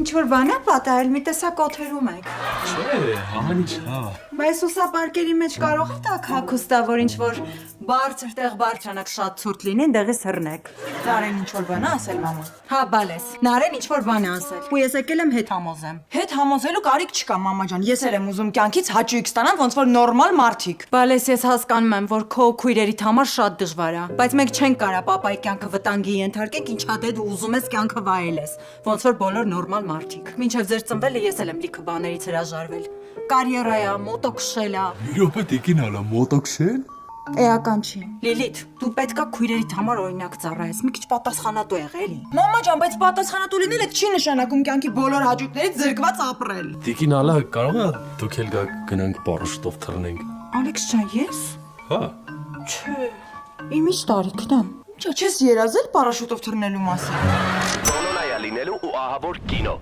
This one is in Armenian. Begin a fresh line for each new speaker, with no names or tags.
Ինչ-որ բան է պատահել, մի տեսակ օթերում եք։
Չէ, ամեն ինչ հա։
Բայց ուսապարկերի մեջ կարող է տակ հագուստա, որ ինչ-որ բարձր տեղ բարձրանակ շատ ցուրտ լինի, դեղից հռնեք։ Նարեն ինչ-որ բան է ասել մամա։ Հա, բալես։ Նարեն ինչ-որ բան է ասել։ Ու ես եկել եմ հետ համոզեմ։
Հետ համոզելու կարիք չկա, մամա ջան։ Ես էլ եմ ուզում կյանքից հաճույք ստանամ, ոնց որ նորմալ մարդիկ։
Բալես, ես հասկանում եմ, որ քո քույրերիդ համար շատ դժվար է, բայց մենք չենք կարա պապայի կյանքը վտանգի ենթարկենք, ինչա դե դու ուզում ես կյանքը վայելես, ոնց որ բոլոր նորմալ մարդիկ։ Մինչև ձեր ծնվելը ես էլ եմ լիքը բաներից հրաժարվել։ Կարիերայա, մոտո քշելա։
Մի րոպե տիկին ալա մոտոքսել։
Էական չի։ Լիլիթ, դու պետքա քույրերիդ համար օրինակ ծառայես, մի քիչ պատասխանատու եղել էլի։
Մամա ջան, բայց պատասխանատու լինելը չի նշանակում կյանքի բոլոր հաճույքներից զրկված ապրել։
Տիկին ալա կարող է դուք էլ գնանք պարաշտով թռնենք։
Ալեքս ջան, ես։
Հա։
Չէ։ Իմիջ տարիքն եմ։
Չես երազել պարաշուտով թռնելու մասին։
Բոլորայա լինելու ու ահավոր կինո